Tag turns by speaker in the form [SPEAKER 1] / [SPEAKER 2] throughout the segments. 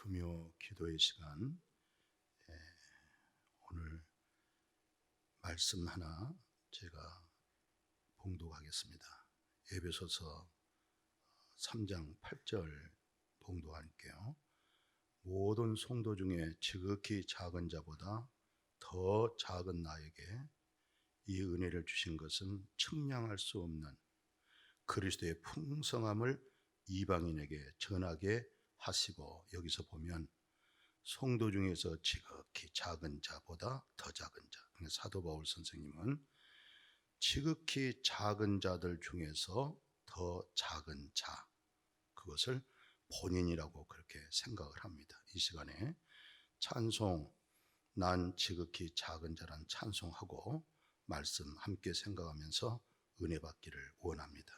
[SPEAKER 1] 금요 기도의 시간, 오늘 말씀 하나 제가 봉독하겠습니다. 에베소서 3장 8절 봉독할게요. 모든 성도 중에 지극히 작은 자보다 더 작은 나에게 이 은혜를 주신 것은 측량할 수 없는 그리스도의 풍성함을 이방인에게 전하게 하시고, 여기서 보면 성도 중에서 지극히 작은 자보다 더 작은 자, 사도 바울 선생님은 지극히 작은 자들 중에서 더 작은 자, 그것을 본인이라고 그렇게 생각을 합니다. 이 시간에 찬송, 난 지극히 작은 자란 찬송하고 말씀 함께 생각하면서 은혜 받기를 원합니다.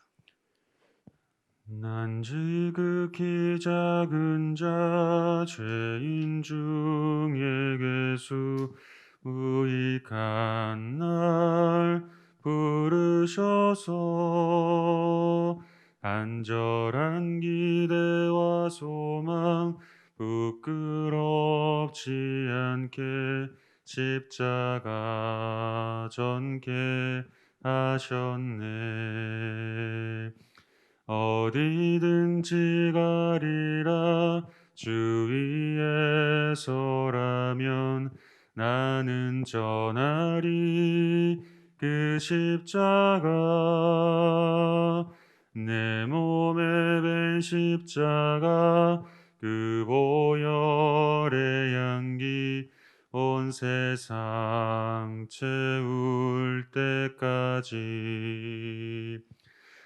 [SPEAKER 2] 난 지극히 작은 자, 죄인 중에 괴수, 무익한 날 부르셔서 간절한 기대와 소망 부끄럽지 않게 십자가 전개 하셨네. 어디든지 가리라 주 위에 서라면 나는 전하리 그 십자가. 내 몸에 밴 십자가, 그 보혈의 향기 온 세상 채울 때까지.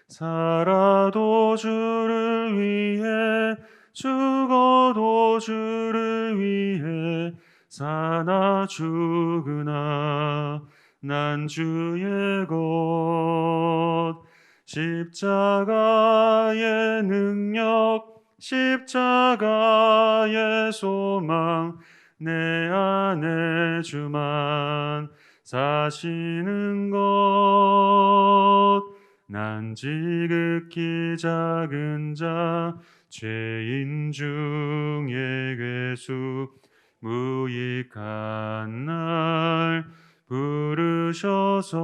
[SPEAKER 2] 살아도 주를 위해, 죽어도 주를 위해, 사나 죽으나 난 주의 것. 십자가의 능력, 십자가의 소망, 내 안에 주만 사시는 것. 난 지극히 작은 자, 죄인 중에 괴수, 무익한 날 부르셔서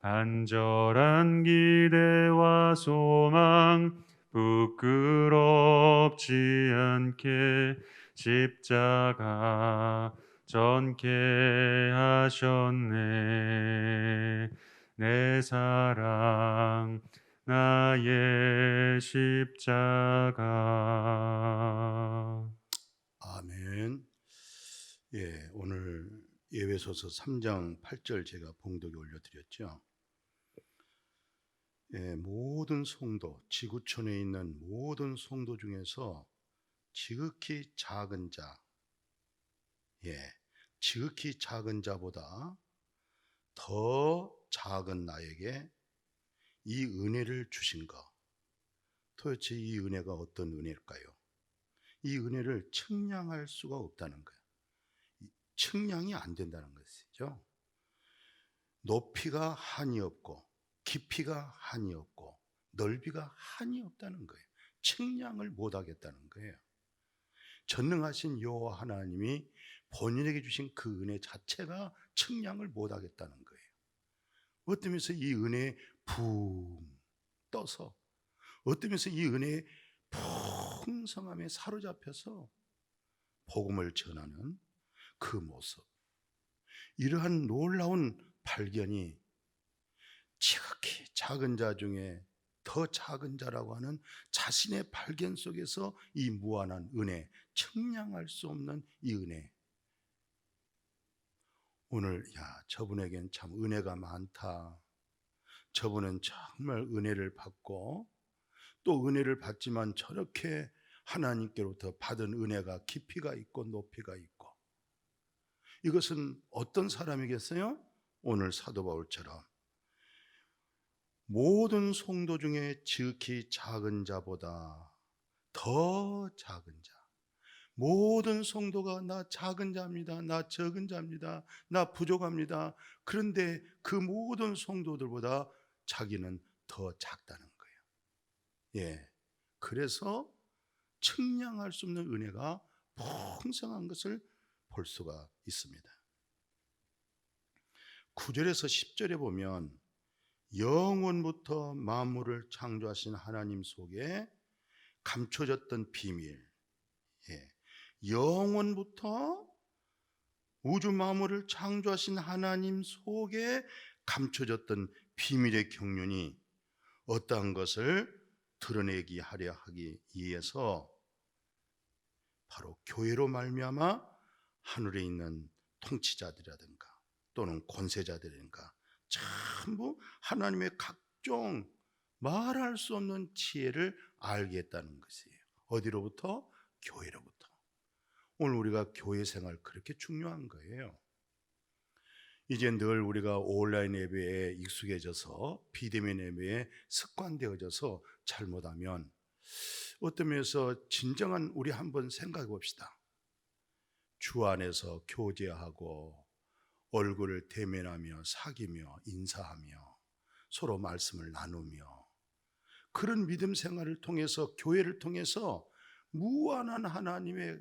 [SPEAKER 2] 간절한 기대와 소망 부끄럽지 않게 십자가 전개 하셨네. 내 사랑, 나의 십자가.
[SPEAKER 1] 아멘. 오늘 에베소서 3장 8절 제가 봉독에 올려드렸죠. 모든 성도, 지구촌에 있는 모든 성도 중에서 지극히 작은 자, 지극히 작은 자보다 더 작은 나에게 이 은혜를 주신 것. 도대체 이 은혜가 어떤 은혜일까요? 이 은혜를 측량할 수가 없다는 거예요. 측량이 안 된다는 것이죠. 높이가 한이 없고 깊이가 한이 없고 넓이가 한이 없다는 거예요. 측량을 못 하겠다는 거예요. 전능하신 여호와 하나님이 본인에게 주신 그 은혜 자체가 측량을 못 하겠다는 거예요. 어떤 면에서 이 은혜에 붕 떠서, 어떤 면에서 이 은혜의 풍성함에 사로잡혀서 복음을 전하는 그 모습, 이러한 놀라운 발견이 지극히 작은 자 중에 더 작은 자라고 하는 자신의 발견 속에서 이 무한한 은혜, 측량할 수 없는 이 은혜, 오늘 저분에겐 참 은혜가 많다, 저분은 정말 은혜를 받고 또 은혜를 받지만 저렇게 하나님께로부터 받은 은혜가 깊이가 있고 높이가 있고, 이것은 어떤 사람이겠어요? 오늘 사도 바울처럼 모든 성도 중에 지극히 작은 자보다 더 작은 자, 모든 성도가 나 작은 자입니다, 나 적은 자입니다, 나 부족합니다. 그런데 그 모든 성도들보다 자기는 더 작다는 거예요. 그래서 측량할 수 없는 은혜가 풍성한 것을 볼 수가 있습니다. 9절에서 10절에 보면 영원부터 만물을 창조하신 하나님 속에 감춰졌던 비밀, 영원부터 우주 만물을 창조하신 하나님 속에 감춰졌던 비밀의 경륜이 어떠한 것을 드러내기 하려 하기 위해서 바로 교회로 말미암아 하늘에 있는 통치자들이라든가 또는 권세자들인가 전부 하나님의 각종 말할 수 없는 지혜를 알게 했다는 것이에요. 어디로부터? 교회로부터. 오늘 우리가 교회 생활 그렇게 중요한 거예요. 이제 늘 우리가 온라인 예배에 익숙해져서 비대면 예배에 습관되어져서 잘못하면 어떤 면에서 진정한 우리 한번 생각해 봅시다. 주 안에서 교제하고 얼굴을 대면하며 사귀며 인사하며 서로 말씀을 나누며 그런 믿음 생활을 통해서 교회를 통해서 무한한 하나님의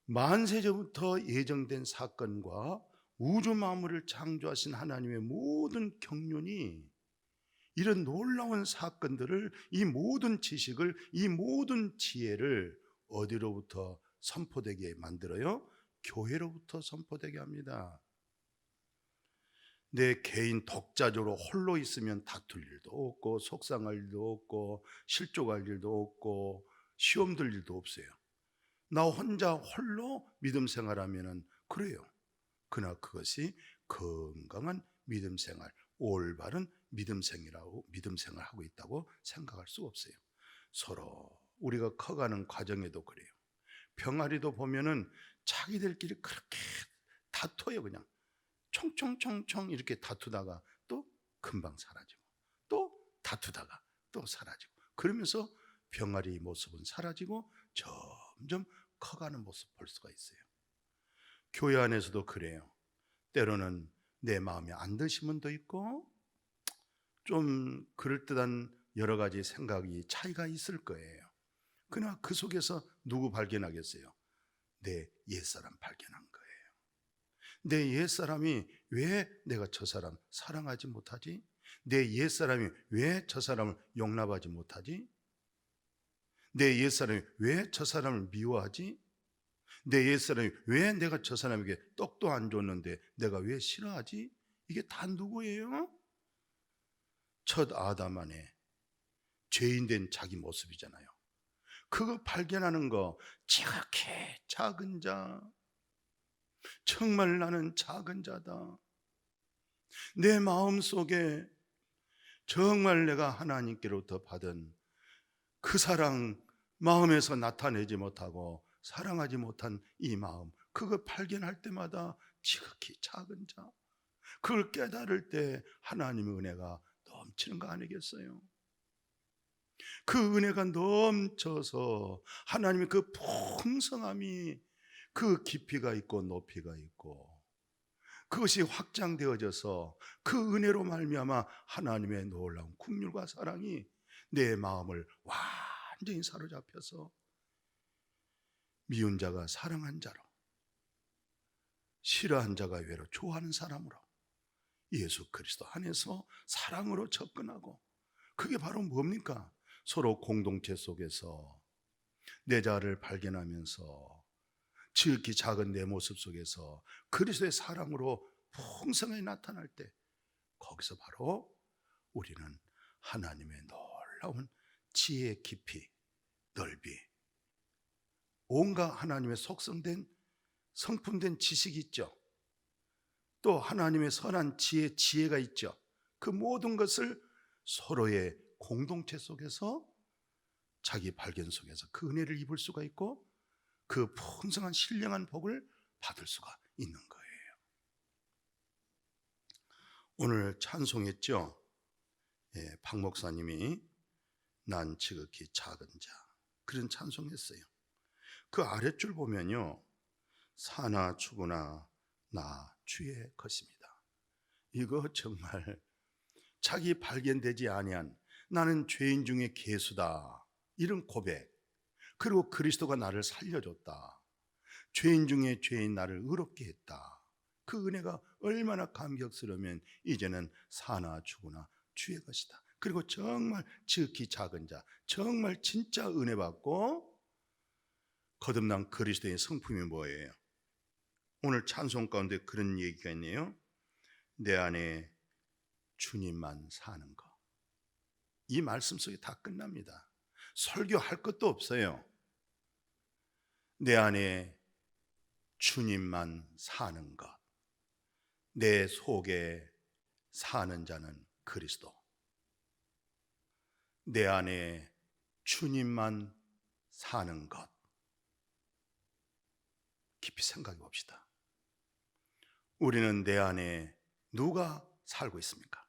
[SPEAKER 1] 만세전부터 예정된 사건과 우주 만물을 창조하신 하나님의 모든 경륜이 이런 놀라운 사건들을 이 모든 지식을 이 모든 지혜를 어디로부터 선포되게 만들어요? 교회로부터 선포되게 합니다. 내 개인 독자적으로 홀로 있으면 다툴 일도 없고 속상할 일도 없고 실족할 일도 없고 시험 들 일도 없어요. 나 혼자 홀로 믿음 생활하면은 그래요. 그러나 그것이 건강한 믿음 생활, 올바른 믿음 생활하고 있다고 생각할 수 없어요. 서로 우리가 커가는 과정에도 그래요. 병아리도 보면은 자기들끼리 그렇게 다퉈요. 그냥 총총총총 이렇게 다투다가 또 금방 사라지고 또 다투다가 또 사라지고 그러면서 병아리 모습은 사라지고 점점 커가는 모습 볼 수가 있어요. 교회 안에서도 그래요. 때로는 내 마음에 안 드신 분도 있고 좀 그럴듯한 여러 가지 생각이 차이가 있을 거예요. 그러나 그 속에서 누구 발견하겠어요? 내 옛사람 발견한 거예요. 내 옛사람이 왜 내가 저 사람 사랑하지 못하지? 내 옛사람이 왜 저 사람을 용납하지 못하지? 내 옛사람이 왜 저 사람을 미워하지? 내 옛사람이 왜 내가 저 사람에게 떡도 안 줬는데 내가 왜 싫어하지? 이게 다 누구예요? 첫 아담 안에 죄인된 자기 모습이잖아요. 그거 발견하는 거 지극히 작은 자, 정말 나는 작은 자다. 내 마음속에 정말 내가 하나님께로부터 받은 그 사랑 마음에서 나타내지 못하고 사랑하지 못한 이 마음, 그걸 발견할 때마다 지극히 작은 자, 그걸 깨달을 때 하나님의 은혜가 넘치는 거 아니겠어요? 그 은혜가 넘쳐서 하나님의 그 풍성함이 그 깊이가 있고 높이가 있고 그것이 확장되어져서 그 은혜로 말미암아 하나님의 놀라운 긍휼과 사랑이 내 마음을 완전히 사로잡혀서 미운 자가 사랑한 자로, 싫어한 자가 외로 좋아하는 사람으로 예수 그리스도 안에서 사랑으로 접근하고, 그게 바로 뭡니까? 서로 공동체 속에서 내 자를 발견하면서 지극히 작은 내 모습 속에서 그리스도의 사랑으로 풍성하게 나타날 때, 거기서 바로 우리는 하나님의 놀라운 지혜의 깊이, 넓이, 온갖 하나님의 속성된 성품된 지식이 있죠. 또 하나님의 선한 지혜가 있죠. 그 모든 것을 서로의 공동체 속에서 자기 발견 속에서 그 은혜를 입을 수가 있고 그 풍성한 신령한 복을 받을 수가 있는 거예요. 오늘 찬송했죠. 박 목사님이 난 지극히 작은 자, 그런 찬송했어요. 그 아랫줄 보면요, 사나 죽으나 나 주의 것입니다. 이거 정말 자기 발견되지 아니한 나는 죄인 중에 괴수다, 이런 고백, 그리고 그리스도가 나를 살려줬다. 죄인 중에 죄인 나를 의롭게 했다. 그 은혜가 얼마나 감격스러우면 이제는 사나 죽으나 주의 것이다. 그리고 정말 지극히 작은 자, 정말 진짜 은혜 받고 거듭난 그리스도의 성품이 뭐예요? 오늘 찬송 가운데 그런 얘기가 있네요. 내 안에 주님만 사는 것. 이 말씀 속에 다 끝납니다. 설교할 것도 없어요. 내 안에 주님만 사는 것. 내 속에 사는 자는 그리스도. 내 안에 주님만 사는 것. 깊이 생각해 봅시다. 우리는 내 안에 누가 살고 있습니까?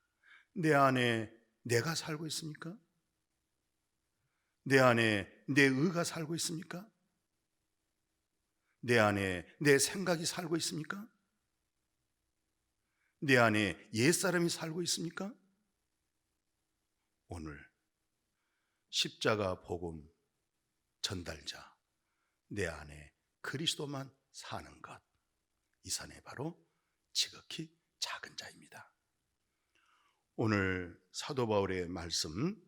[SPEAKER 1] 내 안에 내가 살고 있습니까? 내 안에 내 의가 살고 있습니까? 내 안에 내 생각이 살고 있습니까? 내 안에 옛사람이 살고 있습니까? 오늘 십자가 복음 전달자, 내 안에 그리스도만 사는 것, 이 산에 바로 지극히 작은 자입니다. 오늘 사도 바울의 말씀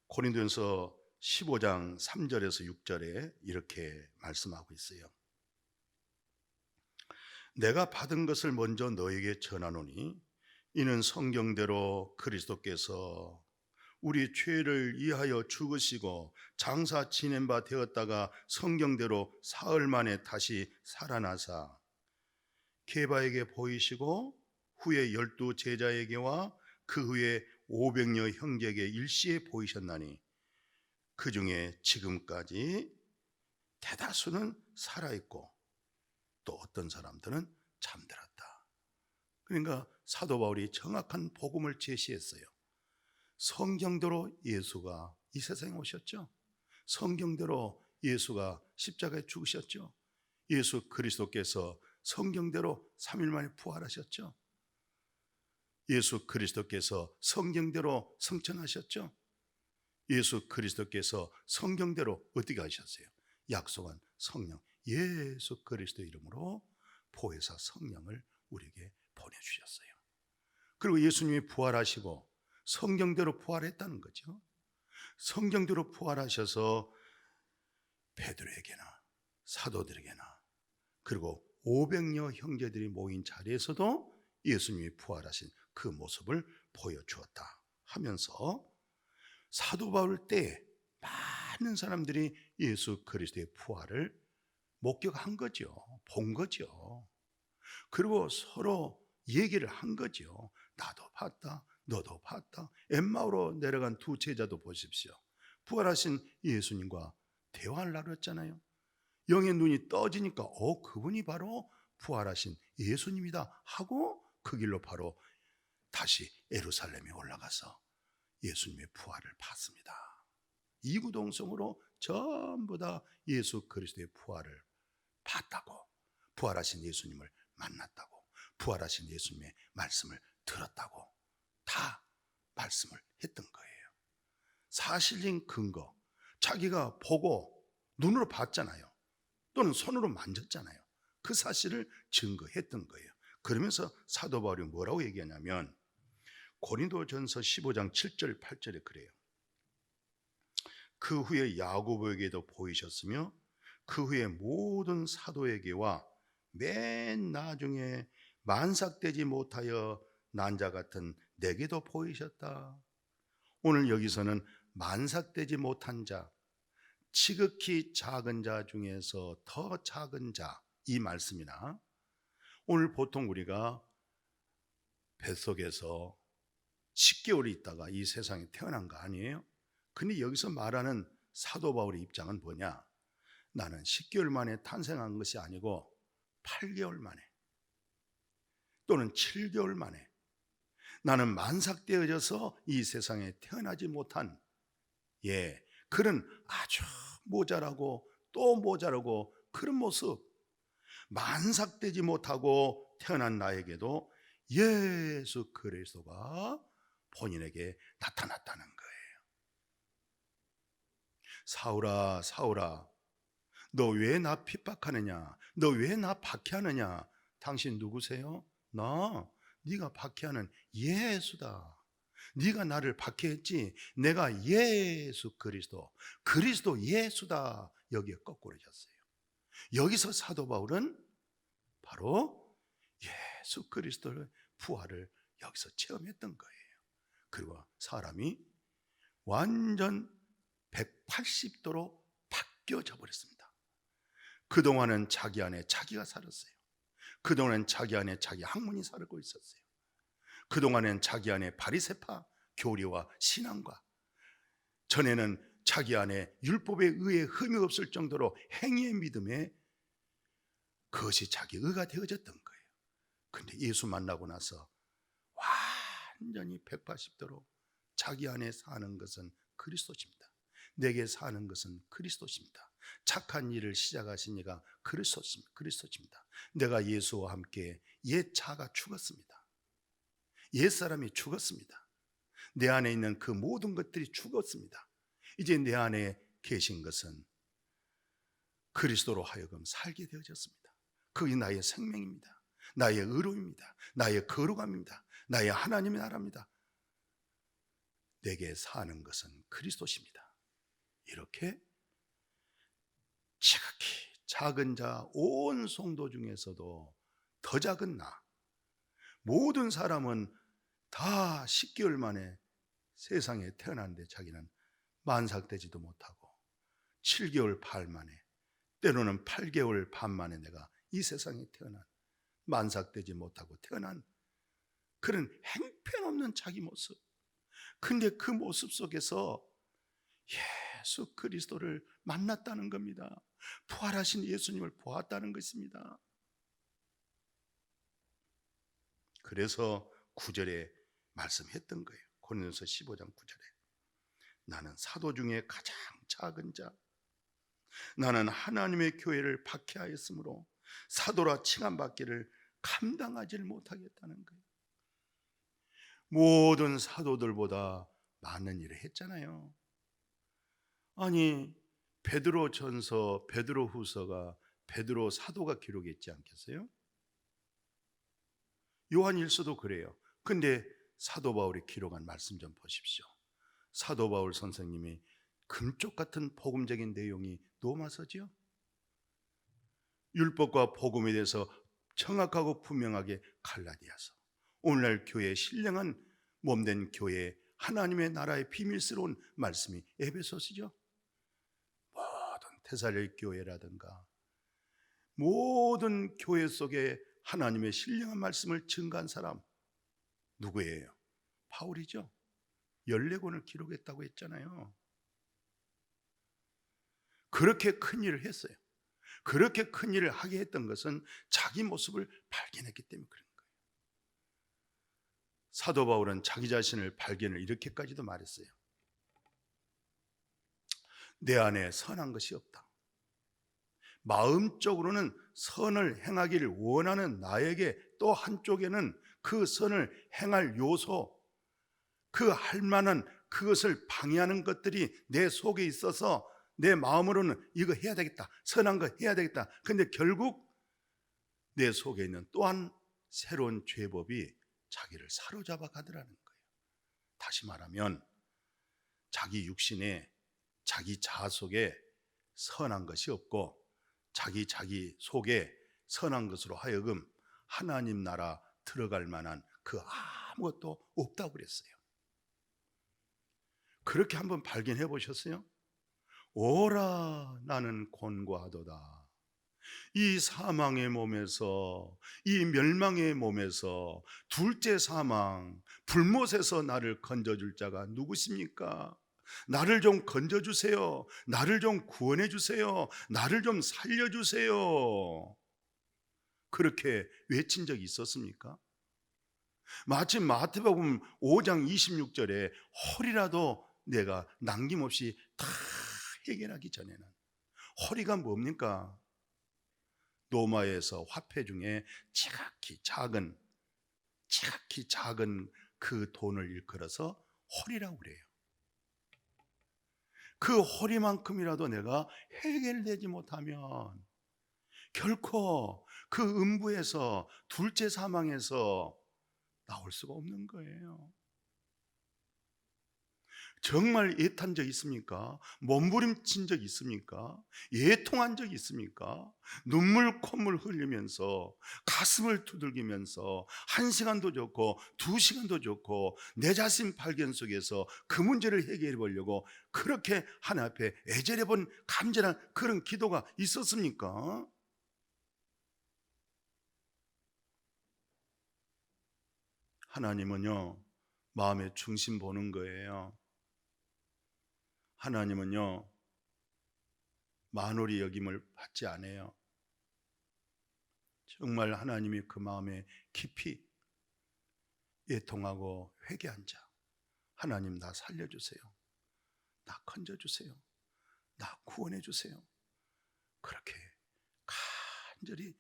[SPEAKER 1] 고린도전서 15장 3절에서 6절에 이렇게 말씀하고 있어요. 내가 받은 것을 먼저 너에게 전하노니 이는 성경대로 그리스도께서 우리 죄를 위하여 죽으시고 장사 지낸 바 되었다가 성경대로 사흘 만에 다시 살아나사 게바에게 보이시고 후에 12 제자에게와 그 후에 500여 형제에게 일시에 보이셨나니 그 중에 지금까지 대다수는 살아있고 또 어떤 사람들은 잠들었다. 그러니까 사도 바울이 정확한 복음을 제시했어요. 성경대로 예수가 이 세상에 오셨죠. 성경대로 예수가 십자가에 죽으셨죠. 예수 그리스도께서 성경대로 3일 만에 부활하셨죠. 예수 그리스도께서 성경대로 성천하셨죠. 예수 그리스도께서 성경대로 어떻게 하셨어요? 약속한 성령 예수 그리스도 이름으로 보혜사 성령을 우리에게 보내주셨어요. 그리고 예수님이 부활하시고 성경대로 부활했다는 거죠. 성경대로 부활하셔서 베드로에게나 사도들에게나 그리고 500여 형제들이 모인 자리에서도 예수님이 부활하신 그 모습을 보여주었다 하면서 사도 바울 때에 많은 사람들이 예수 그리스도의 부활을 목격한 거죠. 본 거죠. 그리고 서로 얘기를 한 거죠. 나도 봤다, 너도 봤다. 엠마오로 내려간 두 제자도 보십시오. 부활하신 예수님과 대화를 나눴잖아요. 영의 눈이 떠지니까 그분이 바로 부활하신 예수님이다 하고 그 길로 바로 다시 예루살렘에 올라가서 예수님의 부활을 봤습니다. 이구동성으로 전부 다 예수 그리스도의 부활을 봤다고, 부활하신 예수님을 만났다고, 부활하신 예수님의 말씀을 들었다고 다 말씀을 했던 거예요. 사실인 근거, 자기가 보고 눈으로 봤잖아요. 또는 손으로 만졌잖아요. 그 사실을 증거했던 거예요. 그러면서 사도 바울이 뭐라고 얘기하냐면 고린도전서 15장 7절 8절에 그래요. 그 후에 야고보에게도 보이셨으며 그 후에 모든 사도에게와 맨 나중에 만삭되지 못하여 난 자 같은 내게도 보이셨다. 오늘 여기서는 만삭되지 못한 자, 지극히 작은 자 중에서 더 작은 자, 이 말씀이나 오늘 보통 우리가 뱃속에서 10개월이 있다가 이 세상에 태어난 거 아니에요? 근데 여기서 말하는 사도 바울의 입장은 뭐냐? 나는 10개월 만에 탄생한 것이 아니고 8개월 만에 또는 7개월 만에 나는 만삭되어져서 이 세상에 태어나지 못한 그런 아주 모자라고 또 모자라고 그런 모습, 만삭되지 못하고 태어난 나에게도 예수 그리스도가 본인에게 나타났다는 거예요. 사울아 사울아 너 왜 나 핍박하느냐? 너 왜 나 박해하느냐? 당신 누구세요? 네가 박해하는 예수다. 네가 나를 박해했지. 내가 예수 그리스도 예수다. 여기에 거꾸로 졌어요. 여기서 사도 바울은 바로 예수 그리스도의 부활을 여기서 체험했던 거예요. 그리고 사람이 완전 180도로 바뀌어져 버렸습니다. 그동안은 자기 안에 자기가 살았어요. 그동안은 자기 안에 자기 학문이 살고 있었어요. 그동안은 자기 안에 바리새파 교리와 신앙과, 전에는 자기 안에 율법에 의해 흠이 없을 정도로 행위의 믿음에 그것이 자기 의가 되어졌던 거예요. 근데 예수 만나고 나서 완전히 180도로 자기 안에 사는 것은 그리스도십니다. 내게 사는 것은 그리스도십니다. 착한 일을 시작하신 이가 그리스도십니다. 내가 예수와 함께 옛 자가 죽었습니다. 옛 사람이 죽었습니다. 내 안에 있는 그 모든 것들이 죽었습니다. 이제 내 안에 계신 것은 그리스도로 하여금 살게 되어졌습니다. 그게 나의 생명입니다. 나의 의로움입니다. 나의 거룩함입니다. 나의 하나님의 나라입니다. 내게 사는 것은 그리스도십니다. 이렇게 지극히 작은 자 온 성도 중에서도 더 작은 나, 모든 사람은 다 10개월 만에 세상에 태어났는데 자기는 만삭되지도 못하고 7개월 반 만에, 때로는 8개월 반 만에 내가 이 세상에 태어난, 만삭되지 못하고 태어난 그런 행편없는 자기 모습. 근데 그 모습 속에서 예수 그리스도를 만났다는 겁니다. 부활하신 예수님을 보았다는 것입니다. 그래서 9절에 말씀했던 거예요. 고린도서 15장 9절에 나는 사도 중에 가장 작은 자, 나는 하나님의 교회를 박해하였으므로 사도라 칭함받기를 감당하지를 못하겠다는 거예요. 모든 사도들보다 많은 일을 했잖아요. 아니, 베드로전서, 베드로후서가 베드로 사도가 기록했지 않겠어요? 요한일서도 그래요. 근데 사도 바울이 기록한 말씀 좀 보십시오. 사도 바울 선생님이 금쪽 같은 복음적인 내용이 노마서지요. 율법과 복음에 대해서 정확하고 분명하게 갈라디아서, 오늘날 교회의 신령한 몸된 교회의 하나님의 나라의 비밀스러운 말씀이 에베소서죠. 모든 데살로니가 교회라든가 모든 교회 속에 하나님의 신령한 말씀을 증거한 사람 누구예요? 바울이죠. 14권을 기록했다고 했잖아요. 그렇게 큰 일을 했어요. 그렇게 큰 일을 하게 했던 것은 자기 모습을 발견했기 때문에 그런 거예요. 사도 바울은 자기 자신을 발견을 이렇게까지도 말했어요. 내 안에 선한 것이 없다. 마음적으로는 선을 행하기를 원하는 나에게 또 한쪽에는 그 선을 행할 요소, 그 할 만한 그것을 방해하는 것들이 내 속에 있어서 내 마음으로는 이거 해야 되겠다, 선한 거 해야 되겠다. 근데 결국 내 속에 있는 또한 새로운 죄법이 자기를 사로잡아 가더라는 거예요. 다시 말하면 자기 육신에, 자기 자아 속에 선한 것이 없고 자기 속에 선한 것으로 하여금 하나님 나라 들어갈 만한 그 아무것도 없다고 그랬어요. 그렇게 한번 발견해 보셨어요? 오라 나는 곤고하도다. 이 사망의 몸에서, 이 멸망의 몸에서, 둘째 사망 불못에서 나를 건져줄 자가 누구십니까? 나를 좀 건져주세요. 나를 좀 구원해 주세요. 나를 좀 살려주세요. 그렇게 외친 적이 있었습니까? 마침 마태복음 5장 26절에 허리라도 내가 남김없이 다 해결하기 전에는, 허리가 뭡니까? 로마에서 화폐 중에 지극히 작은 그 돈을 일컬어서 허리라고 그래요. 그 허리만큼이라도 내가 해결되지 못하면 결코 그 음부에서, 둘째 사망에서 나올 수가 없는 거예요. 정말 애탄 적 있습니까? 몸부림친 적 있습니까? 애통한 적 있습니까? 눈물 콧물 흘리면서 가슴을 두들기면서 1시간도 좋고 2시간도 좋고 내 자신 발견 속에서 그 문제를 해결해 보려고 그렇게 하나님 앞에 애절해 본 간절한 그런 기도가 있었습니까? 하나님은요, 마음의 중심 보는 거예요. 하나님은요, 만홀히 여김을 받지 않아요. 정말 하나님이 그 마음에 깊이 애통하고 회개한 자, 하나님 나 살려주세요, 나 건져주세요, 나 구원해주세요, 그렇게 간절히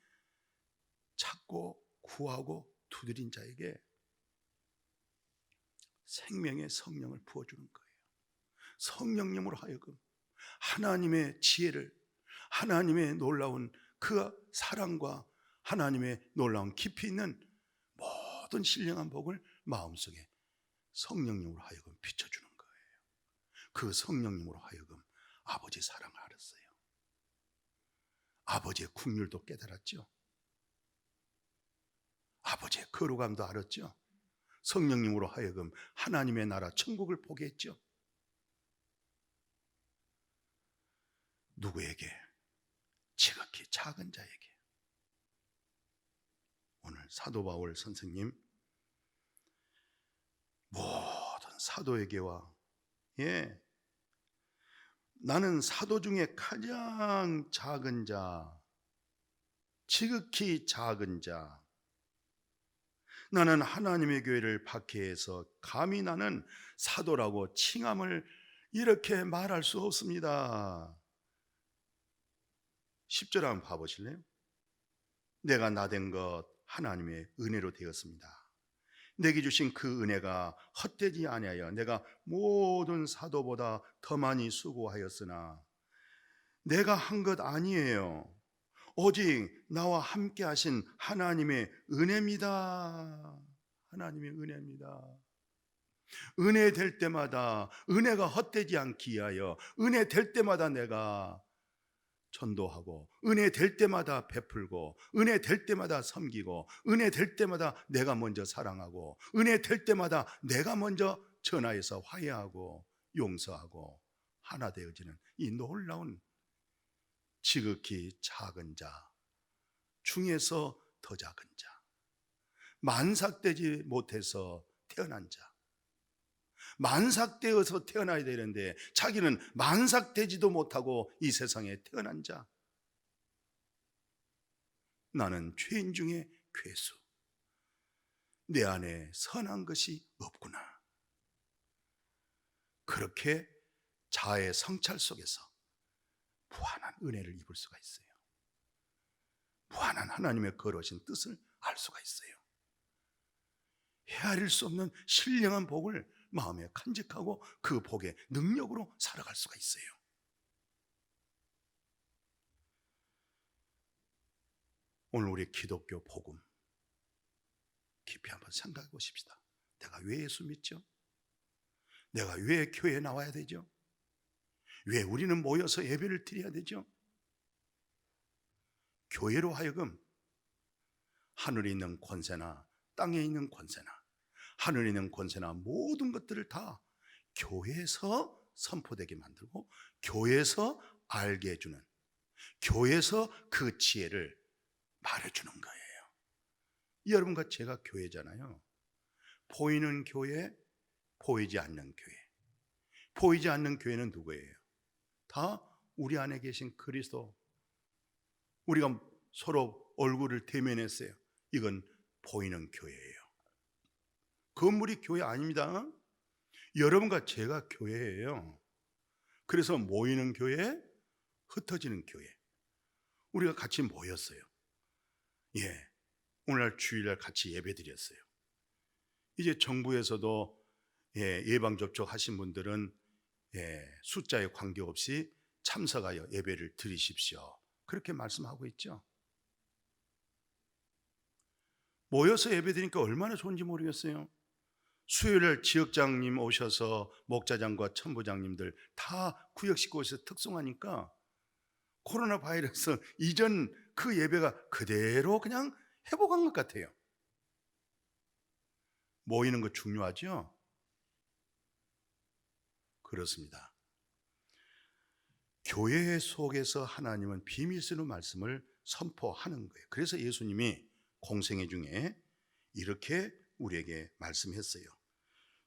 [SPEAKER 1] 찾고 구하고 두드린 자에게 생명의 성령을 부어주는 거예요. 성령님으로 하여금 하나님의 지혜를, 하나님의 놀라운 그 사랑과 하나님의 놀라운 깊이 있는 모든 신령한 복을 마음속에 성령님으로 하여금 비춰주는 거예요. 그 성령님으로 하여금 아버지 사랑을 알았어요. 아버지의 국률도 깨달았죠. 아버지의 거룩함도 알았죠. 성령님으로 하여금 하나님의 나라 천국을 보게 했죠. 누구에게? 지극히 작은 자에게. 오늘 사도 바울 선생님, 모든 사도에게와, 나는 사도 중에 가장 작은 자, 지극히 작은 자, 나는 하나님의 교회를 박해해서 감히 나는 사도라고 칭함을 이렇게 말할 수 없습니다. 10절 한번 봐보실래요? 내가 나된 것 하나님의 은혜로 되었습니다. 내게 주신 그 은혜가 헛되지 아니하여 내가 모든 사도보다 더 많이 수고하였으나 내가 한 것 아니에요. 오직 나와 함께 하신 하나님의 은혜입니다. 하나님의 은혜입니다. 은혜 될 때마다 은혜가 헛되지 않기 위하여 은혜 될 때마다 내가 전도하고, 은혜 될 때마다 베풀고, 은혜 될 때마다 섬기고, 은혜 될 때마다 내가 먼저 사랑하고, 은혜 될 때마다 내가 먼저 전하여서 화해하고 용서하고 하나 되어지는 이 놀라운 지극히 작은 자 중에서 더 작은 자, 만삭되지 못해서 태어난 자, 만삭되어서 태어나야 되는데 자기는 만삭되지도 못하고 이 세상에 태어난 자. 나는 죄인 중에 괴수, 내 안에 선한 것이 없구나. 그렇게 자아의 성찰 속에서 무한한 은혜를 입을 수가 있어요. 무한한 하나님의 거룩하신 뜻을 알 수가 있어요. 헤아릴 수 없는 신령한 복을 마음에 간직하고 그 복의 능력으로 살아갈 수가 있어요. 오늘 우리 기독교 복음 깊이 한번 생각해 보십시다. 내가 왜 예수 믿죠? 내가 왜 교회에 나와야 되죠? 왜 우리는 모여서 예배를 드려야 되죠? 교회로 하여금 하늘에 있는 권세나 땅에 있는 권세나 하늘에 있는 권세나 모든 것들을 다 교회에서 선포되게 만들고 교회에서 알게 해주는, 교회에서 그 지혜를 말해주는 거예요. 여러분과 제가 교회잖아요. 보이는 교회, 보이지 않는 교회. 보이지 않는 교회는 누구예요? 다 우리 안에 계신 그리스도. 우리가 서로 얼굴을 대면했어요. 이건 보이는 교회예요. 건물이 교회 아닙니다. 여러분과 제가 교회예요. 그래서 모이는 교회, 흩어지는 교회. 우리가 같이 모였어요. 오늘날 주일날 같이 예배 드렸어요. 이제 정부에서도 예방접종 하신 분들은 숫자에 관계없이 참석하여 예배를 드리십시오. 그렇게 말씀하고 있죠. 모여서 예배 드리니까 얼마나 좋은지 모르겠어요. 수요일 지역장님 오셔서 목자장과 천부장님들 다 구역 식구 오셔서 특송하니까 코로나 바이러스 이전 그 예배가 그대로 그냥 회복한 것 같아요. 모이는 거 중요하죠? 그렇습니다. 교회 속에서 하나님은 비밀스러운 말씀을 선포하는 거예요. 그래서 예수님이 공생애 중에 이렇게 우리에게 말씀했어요.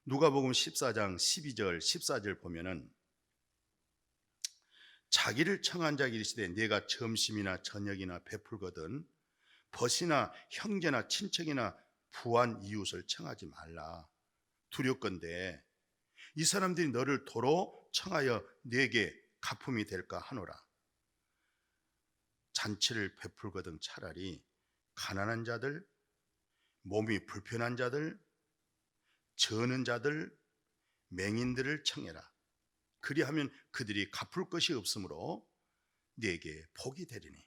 [SPEAKER 1] 누가복음 14장 12절 14절 보면은 자기를 청한 자에게 이르시되 네가 점심이나 저녁이나 베풀거든 벗이나 형제나 친척이나 부한 이웃을 청하지 말라. 두렵건대 이 사람들이 너를 도로 청하여 네게 가품이 될까 하노라. 잔치를 베풀거든 차라리 가난한 자들, 몸이 불편한 자들, 저는 자들, 맹인들을 청해라. 그리하면 그들이 갚을 것이 없으므로 네게 복이 되리니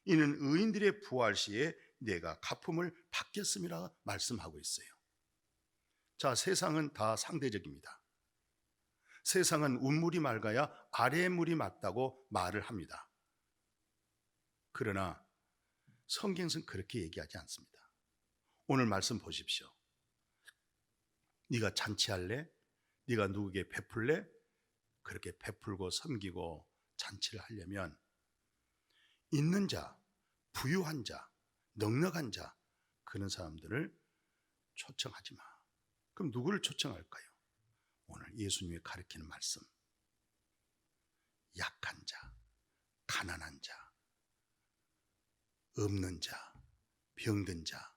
[SPEAKER 1] 이는 의인들의 부활 시에 내가 갚음을 받겠음이라 말씀하고 있어요. 자, 세상은 다 상대적입니다. 세상은 윗물이 맑아야 아래물이 맑다고 말을 합니다. 그러나 성경에서는 그렇게 얘기하지 않습니다. 오늘 말씀 보십시오. 네가 잔치할래? 네가 누구에게 베풀래? 그렇게 베풀고 섬기고 잔치를 하려면 있는 자, 부유한 자, 넉넉한 자 그런 사람들을 초청하지 마. 그럼 누구를 초청할까요? 오늘 예수님이 가르치는 말씀. 약한 자, 가난한 자, 없는 자, 병든 자.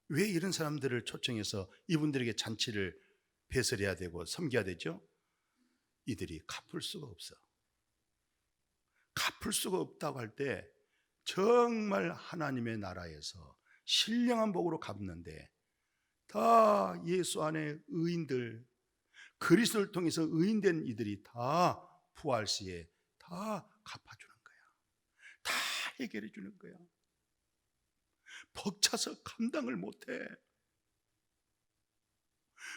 [SPEAKER 1] 왜 이런 사람들을 초청해서 이분들에게 잔치를 배설해야 되고 섬겨야 되죠? 이들이 갚을 수가 없어. 갚을 수가 없다고 할 때 정말 하나님의 나라에서 신령한 복으로 갚는데 다 예수 안에 의인들, 그리스도를 통해서 의인된 이들이 다 부활 시에 다 갚아주는 거야. 다 해결해 주는 거야. 벅차서 감당을 못해.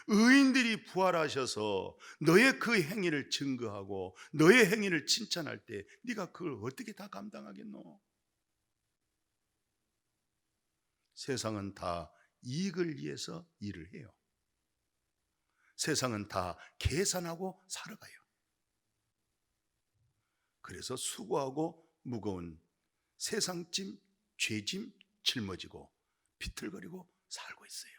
[SPEAKER 1] 의인들이 부활하셔서 너의 그 행위를 증거하고 너의 행위를 칭찬할 때 네가 그걸 어떻게 다 감당하겠노? 세상은 다 이익을 위해서 일을 해요. 세상은 다 계산하고 살아가요. 그래서 수고하고 무거운 세상짐, 죄짐 짊어지고 비틀거리고 살고 있어요.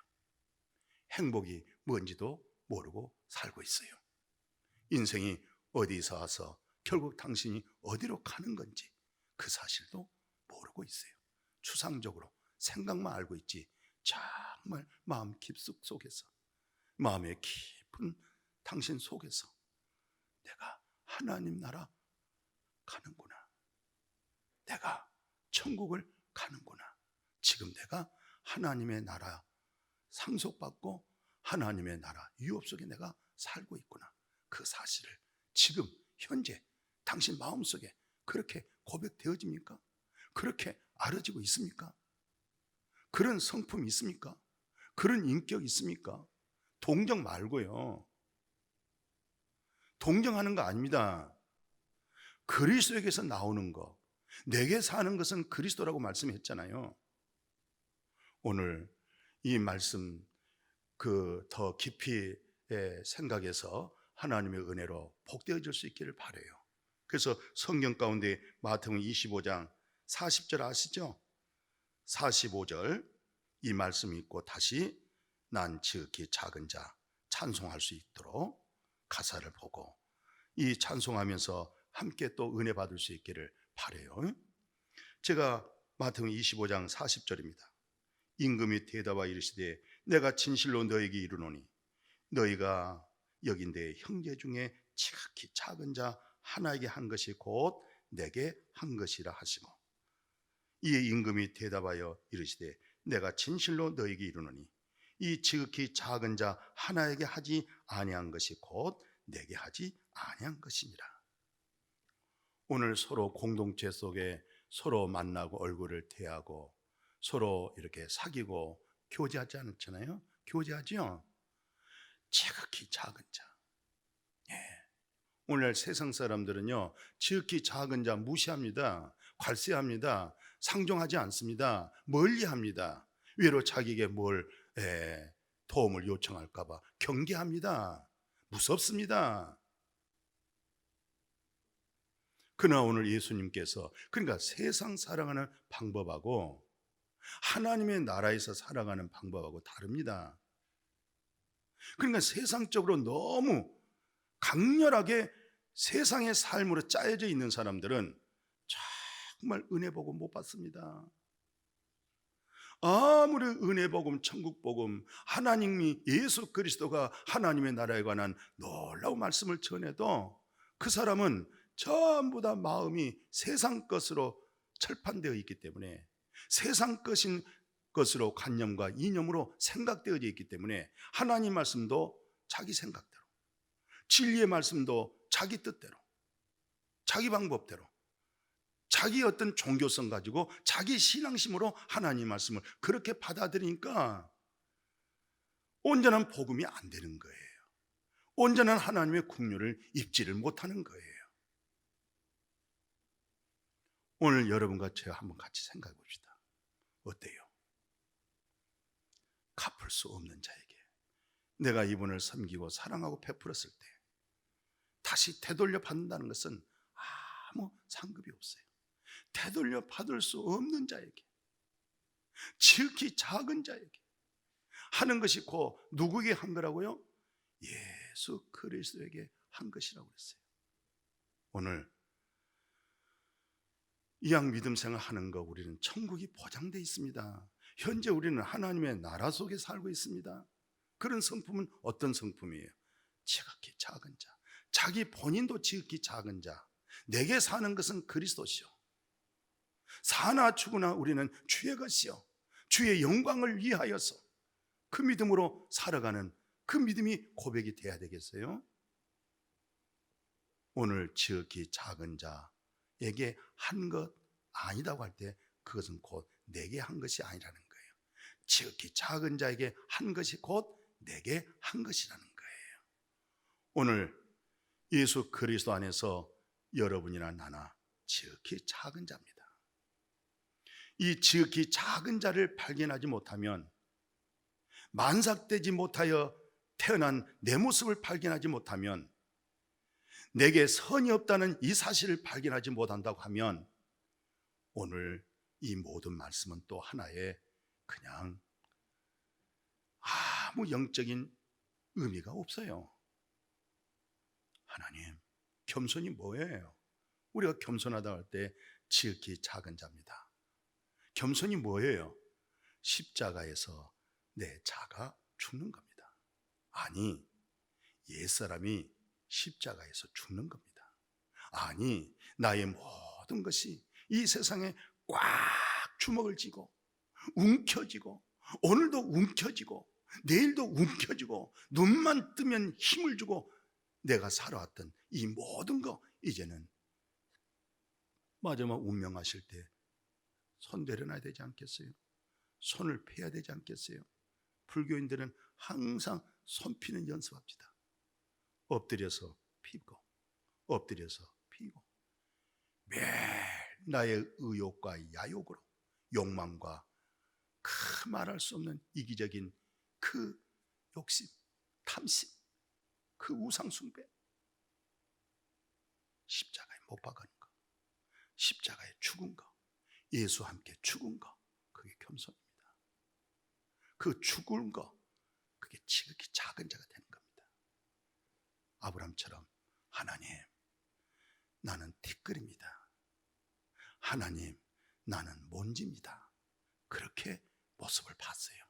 [SPEAKER 1] 행복이 뭔지도 모르고 살고 있어요. 인생이 어디서 와서 결국 당신이 어디로 가는 건지 그 사실도 모르고 있어요. 추상적으로 생각만 알고 있지 정말 마음 깊숙 속에서, 마음의 깊은 당신 속에서 내가 하나님 나라 가는구나, 내가 천국을 가는구나, 지금 내가 하나님의 나라 상속받고 하나님의 나라 유업 속에 내가 살고 있구나, 그 사실을 지금 현재 당신 마음속에 그렇게 고백되어집니까? 그렇게 알아지고 있습니까? 그런 성품이 있습니까? 그런 인격이 있습니까? 동정 말고요. 동정하는 거 아닙니다. 그리스도에게서 나오는 거, 내게 사는 것은 그리스도라고 말씀했잖아요. 오늘 이 말씀 더 깊이 생각해서 하나님의 은혜로 복되어질 수 있기를 바라요. 그래서 성경 가운데 마태복음 25장 40절 아시죠? 45절 이 말씀 읽고 다시 난 지극히 작은 자 찬송할 수 있도록 가사를 보고 이 찬송하면서 함께 또 은혜 받을 수 있기를 바라요. 제가 마태복음 25장 40절입니다. 임금이 대답하여 이르시되 내가 진실로 너에게 이르노니 너희가 여긴 내 형제 중에 지극히 작은 자 하나에게 한 것이 곧 내게 한 것이라 하시고, 이에 임금이 대답하여 이르시되 내가 진실로 너에게 이르노니 이 지극히 작은 자 하나에게 하지 아니한 것이 곧 내게 하지 아니한 것이니라. 오늘 서로 공동체 속에 서로 만나고 얼굴을 대하고 서로 이렇게 사귀고 교제하지 않잖아요. 교제하죠. 지극히 작은 자. 오늘 세상 사람들은요, 지극히 작은 자 무시합니다. 괄세합니다. 상종하지 않습니다. 멀리합니다. 외로 자기에게 뭘 도움을 요청할까 봐 경계합니다. 무섭습니다. 그러나 오늘 예수님께서 그러니까 세상 살아가는 방법하고 하나님의 나라에서 살아가는 방법하고 다릅니다. 그러니까 세상적으로 너무 강렬하게 세상의 삶으로 짜여져 있는 사람들은 정말 은혜 복음 못 받습니다. 아무리 은혜 복음, 천국 복음, 하나님이 예수 그리스도가 하나님의 나라에 관한 놀라운 말씀을 전해도 그 사람은 전부 다 마음이 세상 것으로 철판되어 있기 때문에 세상 것으로 관념과 이념으로 생각되어져 있기 때문에 하나님 말씀도 자기 생각대로, 진리의 말씀도 자기 뜻대로, 자기 방법대로, 자기 어떤 종교성 가지고 자기 신앙심으로 하나님 말씀을 그렇게 받아들이니까 온전한 복음이 안 되는 거예요. 온전한 하나님의 국류를 입지를 못하는 거예요. 오늘 여러분과 제가 한번 같이 생각해 봅시다. 어때요? 갚을 수 없는 자에게 내가 이분을 섬기고 사랑하고 베풀었을 때 다시 되돌려 받는다는 것은 아무 상급이 없어요. 되돌려 받을 수 없는 자에게, 지극히 작은 자에게 하는 것이 곧 누구에게 한 거라고요? 예수 그리스도에게 한 것이라고 그랬어요. 오늘 이왕 믿음 생활하는 거 우리는 천국이 보장되어 있습니다. 현재 우리는 하나님의 나라 속에 살고 있습니다. 그런 성품은 어떤 성품이에요? 지극히 작은 자, 자기 본인도 지극히 작은 자, 내게 사는 것은 그리스도시요 사나 죽으나 우리는 주의 것이요 주의 영광을 위하여서 그 믿음으로 살아가는 그 믿음이 고백이 돼야 되겠어요? 오늘 지극히 작은 자에게 한 것 아니다고 할 때 그것은 곧 내게 한 것이 아니라는 거예요. 지극히 작은 자에게 한 것이 곧 내게 한 것이라는 거예요. 오늘 예수 그리스도 안에서 여러분이나 나나 지극히 작은 자입니다. 이 지극히 작은 자를 발견하지 못하면, 만삭되지 못하여 태어난 내 모습을 발견하지 못하면, 내게 선이 없다는 이 사실을 발견하지 못한다고 하면 오늘 이 모든 말씀은 또 하나의 그냥 아무 영적인 의미가 없어요. 하나님, 겸손이 뭐예요? 우리가 겸손하다 할 때 지극히 작은 자입니다. 겸손이 뭐예요? 십자가에서 내 자가 죽는 겁니다. 아니, 옛사람이 십자가에서 죽는 겁니다. 아니, 나의 모든 것이 이 세상에 꽉 주먹을 쥐고 움켜쥐고 오늘도 움켜쥐고 내일도 움켜쥐고 눈만 뜨면 힘을 주고 내가 살아왔던 이 모든 거 이제는 마지막 운명하실 때 손 내려놔야 되지 않겠어요? 손을 펴야 되지 않겠어요? 불교인들은 항상 손 피는 연습합시다. 엎드려서 피고 엎드려서 피고 매일 나의 의욕과 야욕으로 욕망과 그 말할 수 없는 이기적인 그 욕심, 탐심, 그 우상숭배, 십자가에 못 박은 거, 십자가에 죽은 거, 예수와 함께 죽은 거, 그게 겸손입니다. 그 죽은 거, 그게 지극히 작은 자가 되는 겁니다. 아브라함처럼 하나님, 나는 티끌입니다. 하나님, 나는 먼지입니다. 그렇게 모습을 봤어요.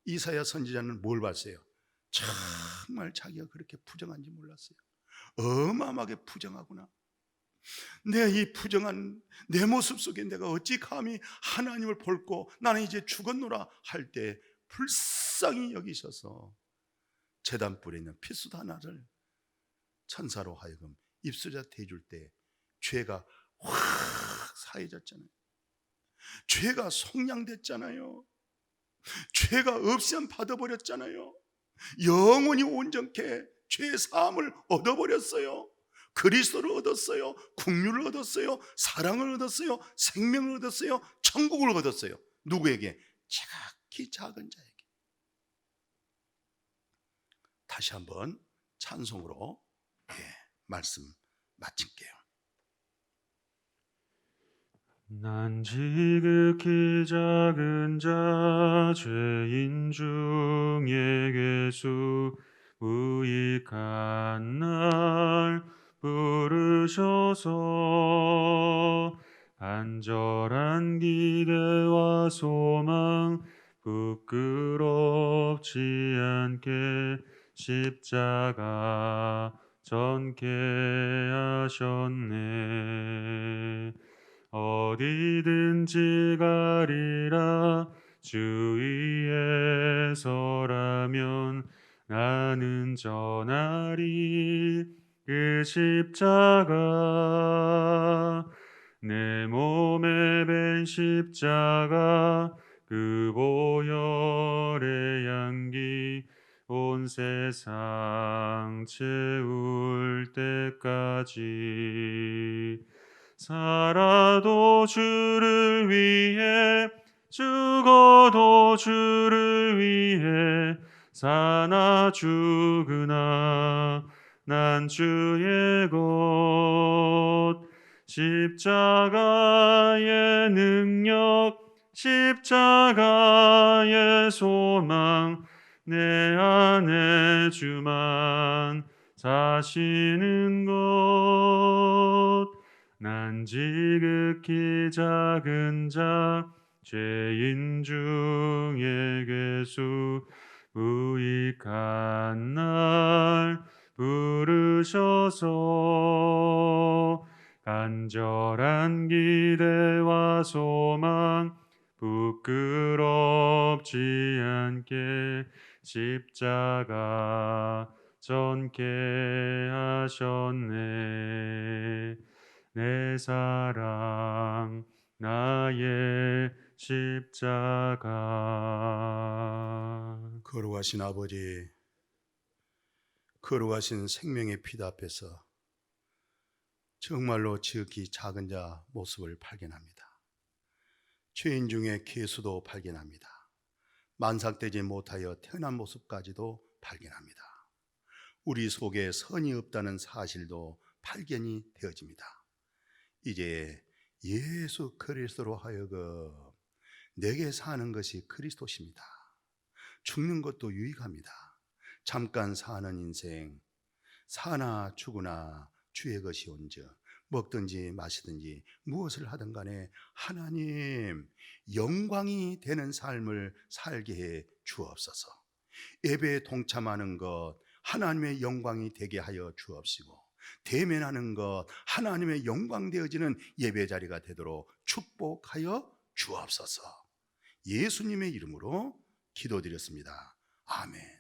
[SPEAKER 1] 이사야 선지자는 뭘 봤어요? 정말 자기가 그렇게 부정한지 몰랐어요. 어마어마하게 부정하구나. 내 이 부정한 내 모습 속에 내가 어찌 감히 하나님을 볼고 나는 이제 죽었노라 할 때 불쌍히 여기셔서 제단불에 있는 피수도 하나를 천사로 하여금 입술에 대줄 때 죄가 확 사해졌잖아요. 죄가 속량됐잖아요. 죄가 없이만 받아버렸잖아요. 영원히 온전케 죄의 사함을 얻어버렸어요. 그리스도를 얻었어요. 국률을 얻었어요. 사랑을 얻었어요. 생명을 얻었어요. 천국을 얻었어요. 누구에게? 지극히 작은 자에게. 다시 한번 찬송으로 말씀 마칠게요.
[SPEAKER 2] 난 지극히 작은 자 죄인 중에 괴수 무익한 날 부르셔서 간절한 기대와 소망 부끄럽지 않게 십자가 전케 하셨네. 어디든지 가리라 주 위에 서라면 나는 전하리 그 십자가. 내 몸에 밴 십자가 그 보혈의 향기 온 세상 채울 때까지 살아도 주를 위해 죽어도 주를 위해 사나 죽으나 난 주의 것. 십자가의 능력 십자가의 소망 내 안에 주만 사시는 것. 난 지극히 작은 자 죄인 중에 괴수 무익한 날 부르셔서 간절한 기대와 소망 부끄럽지 않게 십자가 전케 하셨네. 내 사랑 나의 십자가.
[SPEAKER 1] 거룩하신 아버지, 거룩하신 생명의 피다 앞에서 정말로 지극히 작은 자 모습을 발견합니다. 죄인 중에 괴수도 발견합니다. 만삭되지 못하여 태어난 모습까지도 발견합니다. 우리 속에 선이 없다는 사실도 발견이 되어집니다. 이제 예수 그리스도로 하여금 내게 사는 것이 그리스도십니다. 죽는 것도 유익합니다. 잠깐 사는 인생, 사나 죽으나 주의 것이 온즉 먹든지 마시든지 무엇을 하든 간에 하나님 영광이 되는 삶을 살게 해 주옵소서. 예배에 동참하는 것 하나님의 영광이 되게 하여 주옵시고, 대면하는 것 하나님의 영광 되어지는 예배 자리가 되도록 축복하여 주옵소서. 예수님의 이름으로 기도드렸습니다. 아멘.